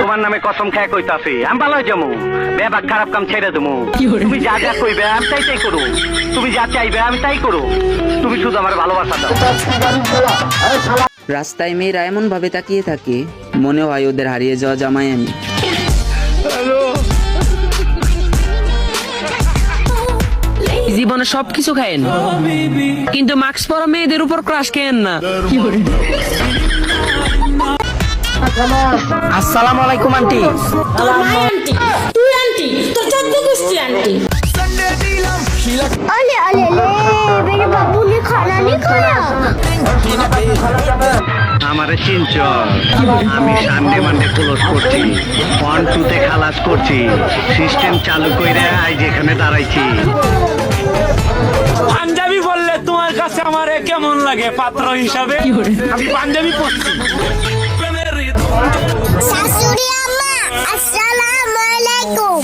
তোমার নামে কসম খেয়ে কইতাছি আমি ভালো যাবো, বেবাক খারাপ কাম ছেড়ে দেবো। তুমি যা যা কইবে আমি তাই তাই করো, তুমি যা চাইবে আমি তাই করো, তুমি শুধু আমার ভালোবাসা দাও। রাস্তায় মেয়েরা এমন ভাবে তাকিয়ে থাকে, মনে হয় ওদের হারিয়ে যাওয়া জামাই আমি। জীবনে সবকিছু খায়েন, কিন্তু মাস্ক পরা মেয়েদের উপর ক্রাশ খেয়েন না। আসসালামু আলাইকুম আন্টি। তুই আন্টি, তোর চোদ্দ গোষ্ঠী আন্টি। अले अले ले मेरे बाबू ने खाना नहीं खाया। আমারে চিনচ, আমি সানডে মানডে ক্লোজ করছি, 1-2 খালাস করছি, সিস্টেম চালু কইরা আজ এখানে দাঁড়াইছি। পাঞ্জাবি বললে তোমার কাছে আমারে কেমন লাগে পাত্র হিসাবে? আমি পাঞ্জাবি পরছি। শাশুড়ি আম্মা আসসালামু আলাইকুম।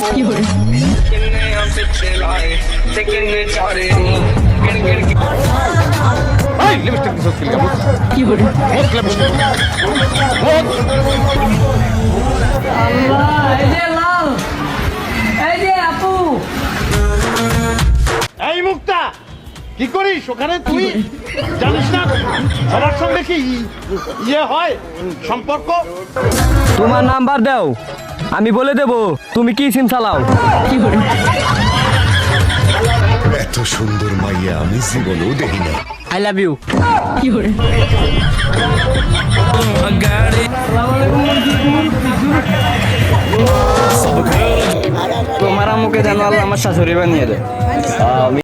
এই মুক্তা, কি করিস ওখানে? তুই জানিস না সবার সঙ্গে কি ইয়ে হয় সম্পর্ক? তোমার নাম্বার দাও, আমি বলে দেব তুমি কি সিম চালাও। এত সুন্দর মাইয়া আমি জীবনেও দেখি না। I love you. তোমার আমাকে জানো আল্লাহ আমার শাশুড়ি বানিয়ে দেয়।